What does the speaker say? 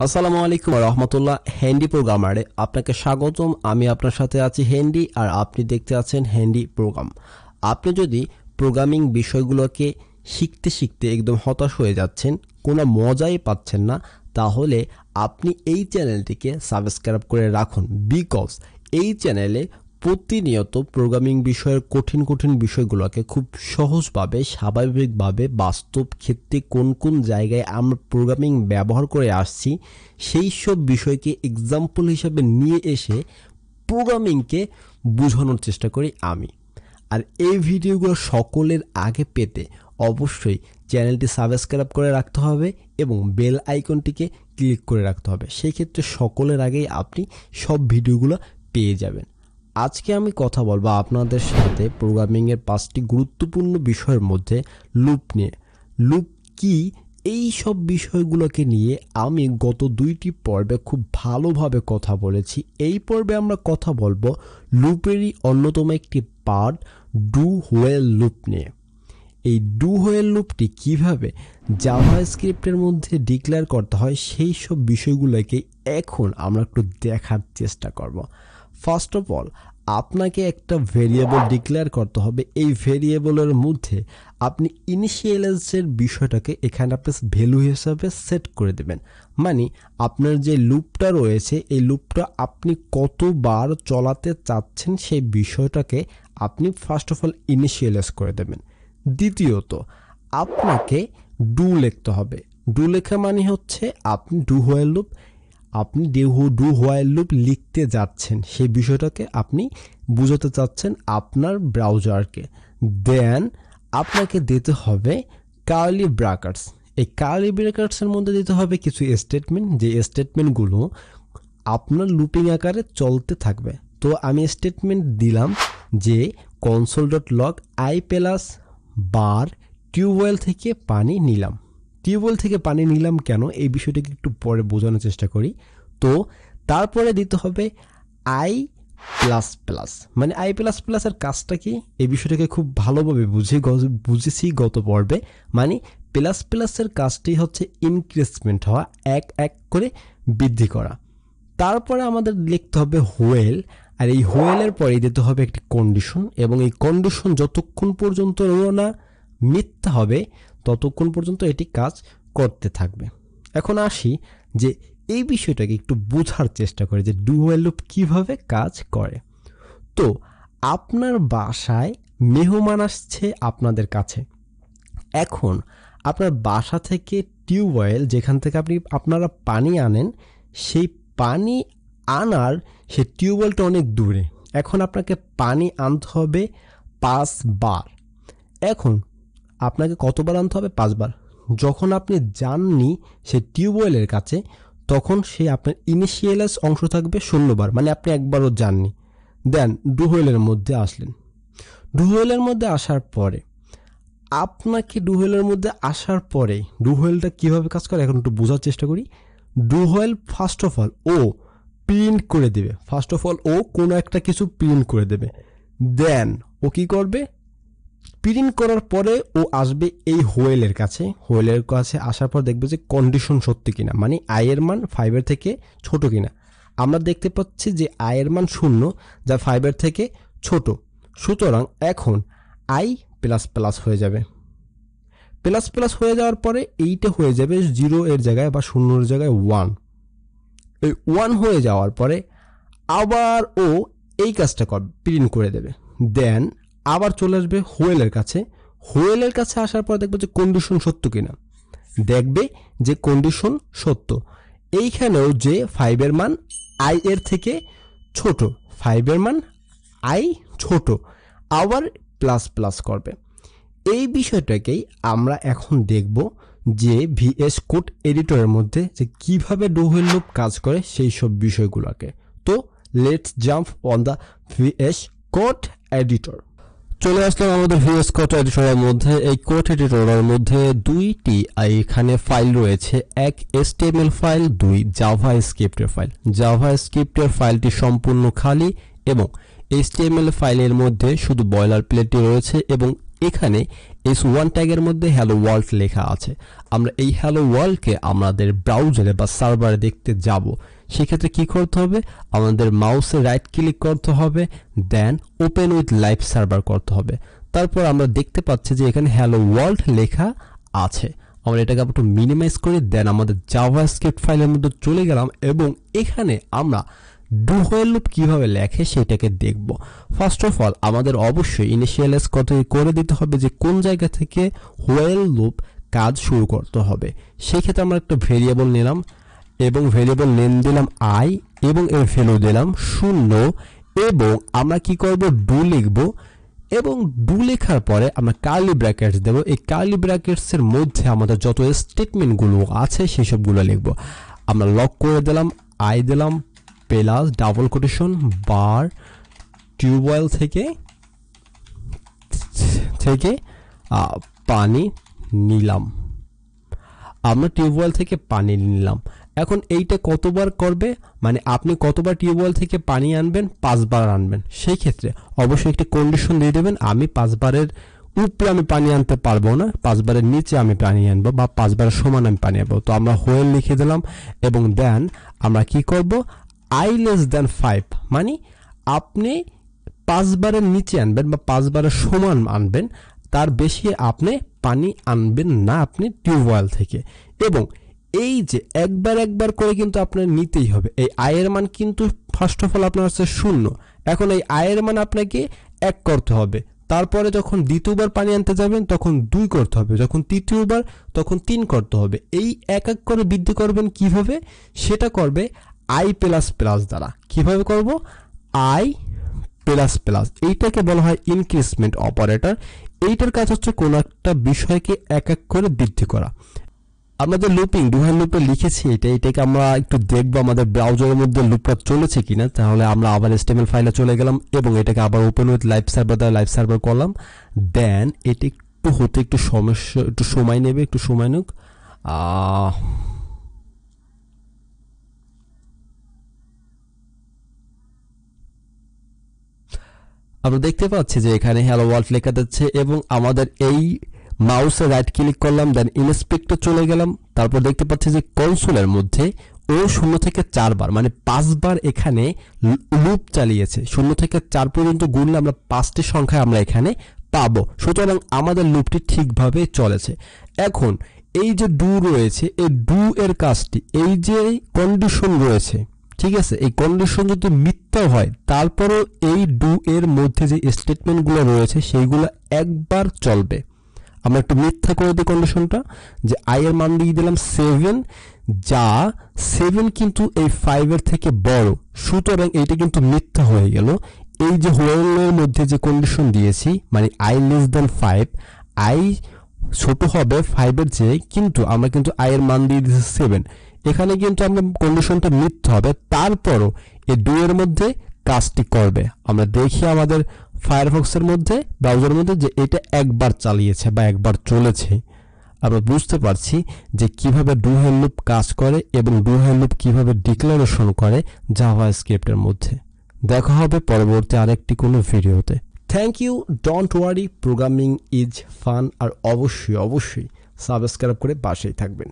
আসসালামু আলাইকুম ওয়া রাহমাতুল্লাহ। হ্যান্ডি প্রোগ্রামারে আপনাকে স্বাগতম। আমি আপনার সাথে আছি হ্যান্ডি, আর আপনি দেখতে আছেন হ্যান্ডি প্রোগ্রাম। আপনি যদি প্রোগ্রামিং বিষয়গুলোকে শিখতে শিখতে একদম হতাশ হয়ে যাচ্ছেন, কোনো মজাই পাচ্ছেন না, তাহলে আপনি এই চ্যানেলটিকে সাবস্ক্রাইব করে রাখুন। বিকজ এই চ্যানেলে প্রতিনিয়ত প্রোগ্রামিং বিষয়ের কঠিন বিষয়গুলোকে খুব সহজভাবে, স্বাভাবিকভাবে, বাস্তব ক্ষেত্রে কোন কোন জায়গায় আমরা প্রোগ্রামিং ব্যবহার করে আসছি সেই সব বিষয়কে এক্সাম্পল হিসাবে নিয়ে এসে প্রোগ্রামিংকে বোঝানোর চেষ্টা করি আমি। আর এই ভিডিওগুলো সকলের আগে পেতে অবশ্যই চ্যানেলটি সাবস্ক্রাইব করে রাখতে হবে এবং বেল আইকনটিকে ক্লিক করে রাখতে হবে। সেই ক্ষেত্রে সকলের আগেই আপনি সব ভিডিওগুলো পেয়ে যাবেন। আজকে আমি কথা বলবো আপনাদের সাথে প্রোগ্রামিংয়ের 5টি গুরুত্বপূর্ণ বিষয়ের মধ্যে লুপ নিয়ে। লুপ কি, এই সব বিষয়গুলোকে নিয়ে আমি গত 2টি পর্বে খুব ভালোভাবে কথা বলেছি। এই পর্বে আমরা কথা বলবো লুপেরই অন্যতম একটি পার্ট ডু হোয়াইল লুপ নিয়ে। এই ডু হোয়াইল লুপটি কীভাবে জাভাস্ক্রিপ্টের মধ্যে ডিক্লেয়ার করতে হয় সেই সব বিষয়গুলোকে এখন আমরা একটু দেখার চেষ্টা করব। ফার্স্ট অফ অল আপনাকে একটা ভেরিয়েবল ডিক্লেয়ার করতে হবে। এই ভেরিয়েবলের মধ্যে আপনি ইনিশিয়ালাইজের বিষয়টাকে এখানে আপনি ভ্যালু হিসাবে সেট করে দেবেন। মানে আপনার যে লুপটা রয়েছে এই লুপটা আপনি কতবার চলাতে চাচ্ছেন সেই বিষয়টাকে আপনি ফার্স্ট অফ অল ইনিশিয়ালাইজ করে দেবেন। দ্বিতীয়ত আপনাকে ডু লিখতে হবে। ডু লেখা মানে হচ্ছে আপনি do while loop do while loop লিখতে যাচ্ছেন, সেই বিষয়টাকে আপনি বুঝাতে চাচ্ছেন আপনার ব্রাউজারকে। দেন আপনাকে দিতে হবে কার্লি ব্র্যাকেটস। এই কার্লি ব্র্যাকেটসের মধ্যে দিতে হবে কিছু স্টেটমেন্ট, যে স্টেটমেন্টগুলো আপনার লুপিং আকারে চলতে থাকবে। তো আমি স্টেটমেন্ট দিলাম যে console.log i plus bar tubewell থেকে পানি নিলাম। টিউবওয়েল থেকে পানি নিলাম কেন, এই বিষয়টাকে একটু পরে বোঝানোর চেষ্টা করি। তো তারপরে দিতে হবে আই প্লাস প্লাস, মানে আই প্লাস প্লাসের কাজটা কি এই বিষয়টাকে খুব ভালোভাবে বুঝেছি গত পর্বে। মানে প্লাস প্লাসের কাজটি হচ্ছে ইনক্রিজমেন্ট হওয়া, এক এক করে বৃদ্ধি করা। তারপরে আমাদের লিখতে হবে হোয়েল, আর এই হোয়েলের পরে দিতে হবে একটি কন্ডিশন, এবং এই কন্ডিশন যতক্ষণ পর্যন্ত না মিথ্যা হবে ততক্ষণ পর্যন্ত এটি কাজ করতে থাকবে। এখন আসি যে এই বিষয়টাকে একটু বোঝার চেষ্টা করি যে ডু হোয়াইল লুপ কীভাবে কাজ করে। তো আপনার বাসায় মেহমান আসছে আপনাদের কাছে। এখন আপনার বাসা থেকে টিউবওয়েল, যেখান থেকে আপনারা পানি আনেন, সেই পানি আনার সেই টিউবওয়েলটা অনেক দূরে। এখন আপনাকে পানি আনতে হবে 5 বার। এখন আপনাকে কতবার আনতে হবে? 5 বার। যখন আপনি যাননি সেই টিউবওয়েলের কাছে, তখন সে আপনার ইনিশিয়ালাইজ অংশ থাকবে 0 বার, মানে আপনি একবারও যাননি। দেন ডু হোয়াইলের মধ্যে আসলেন। ডু হোয়াইলের মধ্যে আসার পরে আপনাকে ডু হোয়াইলটা কীভাবে কাজ করে এখন একটু বোঝার চেষ্টা করি। Do while first of all ও প্রিন্ট করে দেবে। কোনো একটা কিছু প্রিন্ট করে দেবে। দেন ও কি করবে? প্রিন্ট করার পরে ও আসবে এই হোয়েলের কাছে। হোয়েলের কাছে আসার পর দেখবে যে কন্ডিশন সত্যি কিনা, মানে আই এর মান 5 থেকে ছোট কিনা। আমরা দেখতে পাচ্ছি যে আই এর মান 0, যা 5 থেকে ছোট। সুতরাং এখন আই প্লাস প্লাস হয়ে যাবে। প্লাস প্লাস হয়ে যাওয়ার পরে এইটা হয়ে যাবে 0 এর জায়গায় বা 0 এর জায়গায় 1। এই 1 হয়ে যাওয়ার পরে আবার ও এই কাজটা প্রিন্ট করে দেবে। দেন আবার চলে আসবে হোয়েলের কাছে। হোয়েলের কাছে আসার পর দেখবে যে কন্ডিশন সত্য কিনা। দেখবে যে কন্ডিশন সত্য। এইখানেও যে 5 এর মান আই এর থেকে ছোট, 5 এর মান আই ছোট, আবার প্লাস প্লাস করবে। এই বিষয়টাকেই আমরা এখন দেখব যে ভিএস কোড এডিটরের মধ্যে যে কিভাবে ডু হোয়াইল লুপ কাজ করে সেই সব বিষয়গুলোকে। তো let's jump on the VS code editor. চলে আসলাম আমাদের ভিএস কোড এডিটরের মধ্যে। এই কোড এডিটরের মধ্যে 2টি এখানে ফাইল রয়েছে, এক HTML ফাইল, 2 জাভাস্ক্রিপ্টের ফাইল। জাভাস্ক্রিপ্টের ফাইলটি সম্পূর্ণ খালি এবং HTML ফাইলের মধ্যে শুধু বয়লার প্লেটটি রয়েছে, এবং এখানে s1 ট্যাগের মধ্যে হ্যালো ওয়ার্ল্ড লেখা আছে। আমরা এই হ্যালো ওয়ার্ল্ডকে আমাদের ব্রাউজারে বা সার্ভারে দেখতে যাব। সেক্ষেত্রে কি করতে হবে, আমাদের মাউসে রাইট ক্লিক করতে হবে, then open with live server করতে হবে। তারপর আমরা দেখতে পাচ্ছি যে এখানে হ্যালো ওয়ার্ল্ড লেখা আছে। আমরা এটাকে একটু মিনিমাইজ করি, দেন আমাদের জাভাস্ক্রিপ্ট ফাইলের মধ্যে চলে গেলাম এবং এখানে আমরা ডু হোয়াইল লুপ কিভাবে লেখে সেটাকে দেখব। ফার্স্ট অফ অল আমাদের অবশ্যই ইনিশিয়ালাইজ করে দিতে হবে যে কোন জায়গা থেকে হোয়াইল লুপ কাজ শুরু করতে হবে। সেই ক্ষেত্রে আমরা একটা ভেরিয়েবল নিলাম এবং ভেরিয়েবল নেম দিলাম আই এবং এর ভ্যালু দিলাম 0 এবং আমরা কি করব, ডু লিখব এবং ডু লেখার পরে আমরা কার্লি ব্র্যাকেটস দেব। এই কার্লি ব্র্যাকেটসের মধ্যে আমাদের যত স্টেটমেন্টগুলো আছে সেই সবগুলো লিখব। আমরা লক করে দিলাম, আই দিলাম প্লাস ডাবল কোটেশন বার টিউবওয়েল থেকে পানি নিলাম। আমরা টিউবওয়েল থেকে পানি নিলাম। এখন এইটা কতবার করবে, মানে আপনি কতবার টিউবওয়েল থেকে পানি আনবেন, 5 বার আনবেন। সেই ক্ষেত্রে অবশ্যই একটি কন্ডিশন দিয়ে দেবেন, আমি 5 বারের উপরে আমি পানি আনতে পারবো না, 5 বারের নিচে আমি পানি আনবো বা 5 বারের সমান আমি পানি আনবো। তো আমরা হোয়েল লিখে দিলাম এবং দেন আমরা কি করব, আই লেস দেন 5, মানে আপনি 5 বারের নিচে আনবেন বা 5 বারের সমান আনবেন, তার বেশি আপনি পানি আনবেন না আপনি টিউবওয়েল থেকে। এবং এই যে একবার করে কিন্তু আপনার নিতেই হবে। এই আয়ের মান কিন্তু ফার্স্ট অফ অল আপনার হচ্ছে 0। এখন এই আয়ের মান আপনাকে 1 করতে হবে, তারপরে যখন দ্বিতীয়বার পানি আনতে যাবেন তখন 2 করতে হবে, যখন তৃতীয়বার তখন 3 করতে হবে। এই এক করে বৃদ্ধি করবেন কিভাবে, সেটা করবে আই প্লাস প্লাস দ্বারা। কিভাবে করব, আই প্লাস প্লাস, এইটাকে বলা হয় ইনক্রিজমেন্ট অপারেটর। এইটার কাজ হচ্ছে কোনো একটা বিষয়কে এক করে বৃদ্ধি করা। আমরা যে লুপিং ডু হোয়াইল লুপে লিখেছি এটাকে আমরা একটু দেখবো আমাদের ব্রাউজারের মধ্যে লুপটা চলেছে কিনা। তাহলে আমরা আবার HTML ফাইলে চলে গেলাম এবং এটাকে আবার ওপেন উইথ লাইভ সার্ভার দ্বারা লাইভ সার্ভার করলাম। দেন এটি একটু হতে একটু সময় নেবে, একটু সময় নিক। আমরা দেখতে পাচ্ছি যে এখানে হ্যালো ওয়ার্ল্ড লেখা যাচ্ছে এবং আমাদের এই মাউসে রাইট ক্লিক করলাম, দেন ইনস্পেক্টর চলে গেলাম। তারপর দেখতে পাচ্ছি যে কনসোলের মধ্যে ও 0 থেকে 4 বার মানে 5 বার এখানে লুপ চালিয়েছে। 0 থেকে 4 পর্যন্ত গুনলে আমরা 5টি সংখ্যা আমরা এখানে পাবো। সুতরাং আমাদের লুপটি ঠিকভাবে চলেছে। এখন এই যে ডু রয়েছে, এই ডু এর কাজটি, এই যে কন্ডিশন রয়েছে, ঠিক আছে, এই কন্ডিশন যদি মিথ্যা হয় তারপরও এই ডু এর মধ্যে যে স্টেটমেন্টগুলো রয়েছে সেইগুলো একবার চলবে। আমরা একটু মিথ্যা করে দিই কন্ডিশনটা, যে আই এর মান দিয়ে দিলাম 7, যা 7 কিন্তু এই 5 এর থেকে বড়। সুতরাং এইটা কিন্তু মিথ্যা হয়ে গেল। এই যে হোয়াইলের মধ্যে যে কন্ডিশন দিয়েছি, মানে আই লেস দেন 5, আই ছোট হবে 5 এর চেয়ে, কিন্তু আমরা কিন্তু আই এর মান দিয়ে দিয়েছি 7। এখানে কিন্তু আমরা কন্ডিশনটা মিথ্যা হবে, তারপরও এই ডু এর মধ্যে কাজটি করবে। আমরা দেখি আমাদের ফায়ারফক্সের মধ্যে, ব্রাউজারের মধ্যে, যে এটা একবার চালিয়েছে বা একবার চলেছে। আমরা বুঝতে পারছি যে কিভাবে ডু হোয়াইল লুপ কাজ করে এবং ডু হোয়াইল লুপ কিভাবে ডিক্লারেশন করে জাভাস্ক্রিপ্টের মধ্যে। দেখা হবে পরবর্তী আরেকটি কোনো ভিডিওতে। Thank you, don't worry, programming is fun. আর অবশ্যই সাবস্ক্রাইব করে পাশেই থাকবেন।